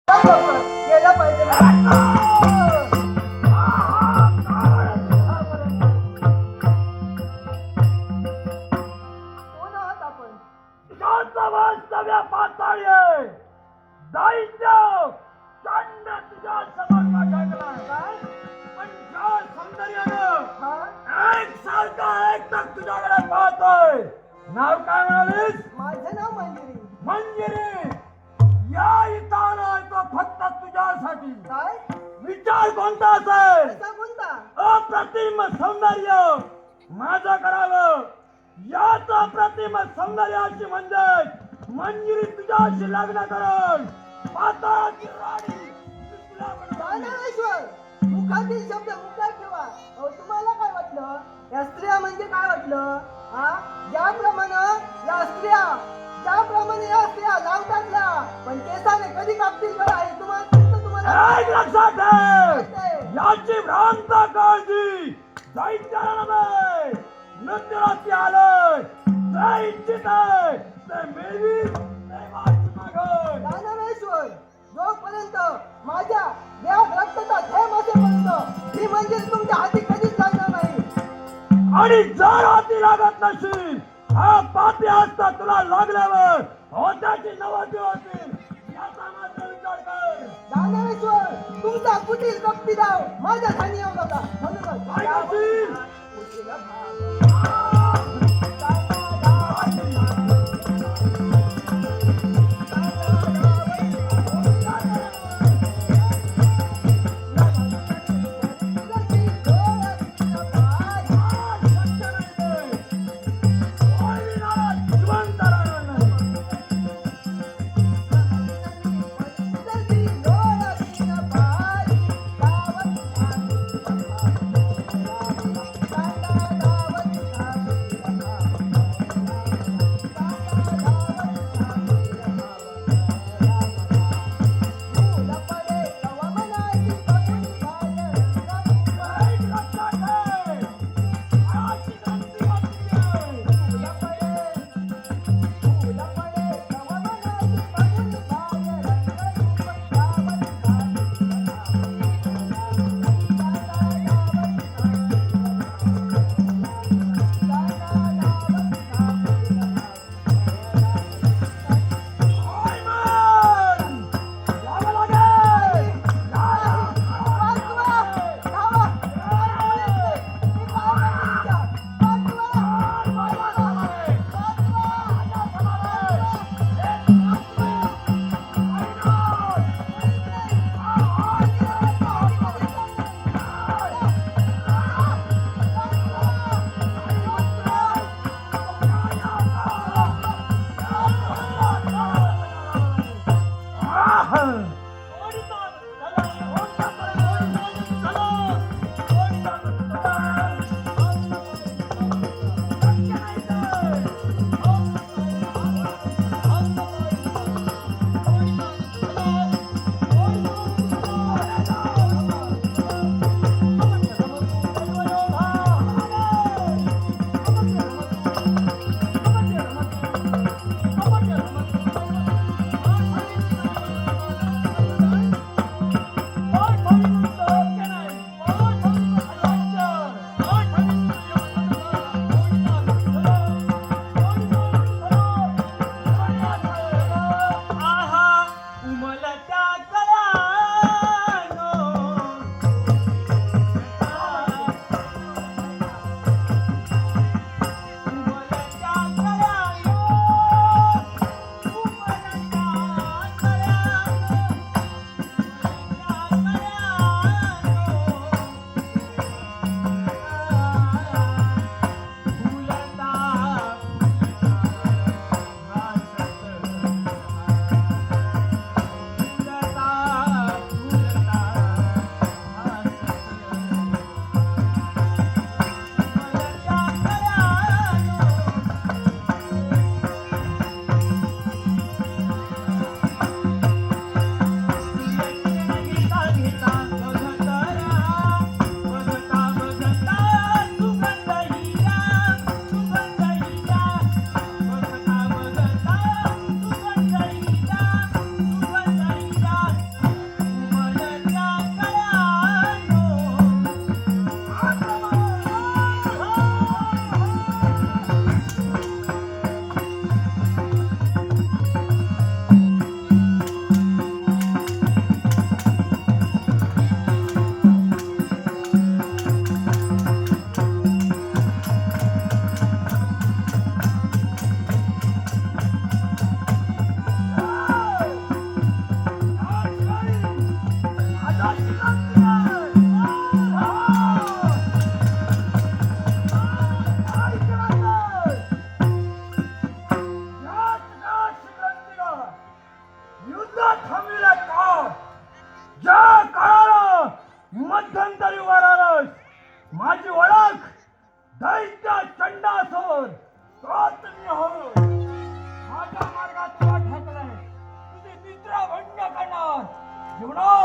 केलं पाहिजे कोण आहात आपण? वास्तव्य पाताळी दैत्य चंड तुझ्या समोर टाकला काय? पण ज्या सौंदर्यानं हा? एक सारखा एकटक तुझ्याकडे पाहतोय. नाव काय म्हणालीस? माझं नाव मंजिरी. मंजिरी. या इथं आलोय तो फक्त तुझ्यासाठी. काय? विचार कोणता असेल? कसा कोणता? अप्रतिम सौंदर्य माझं करावं. याच अप्रतिम सौंदर्याची म्हणजे मंजिरी तुझ्याशी लग्न करून पाताळाची राणी मी तुला बनवणार. दानवेश्वर, मुखातील शब्द मुखात ठेवा. अहो, तुम्हाला काय वाटलं? या स्त्रिया म्हणजे काय वाटलं? हा? ज्याप्रमाणे या स्त्रिया लावतात ना, पण केसाने कधी कापतील बरं आहे तुम्हाला एक लक्षात ठेव. कळतंय? याची भ्रांत काळजी दैत्याला नव्हे, मृत्यूरात्री आलोय. जे इच्छित आहे ते मिळवी, ते वाची मागं. दानवेश्वर, जोपर्यंत माझ्या देहात रक्ताचा थेंब असेपर्यंत ही म्हणजे तुमच्या हाती कधीच लागणार नाही. आणि जर हाती लागत नशील, हा पापी असता तुला लागल्यावर होत्याची नवती होतील याचा मात्र विचार कर. दानवेश्वर, तुमचा कुटील कपटी डाव माझ्या ठाणी येऊ नका. म्हणूनच काय करशील? कुटीला भाग. जीवनात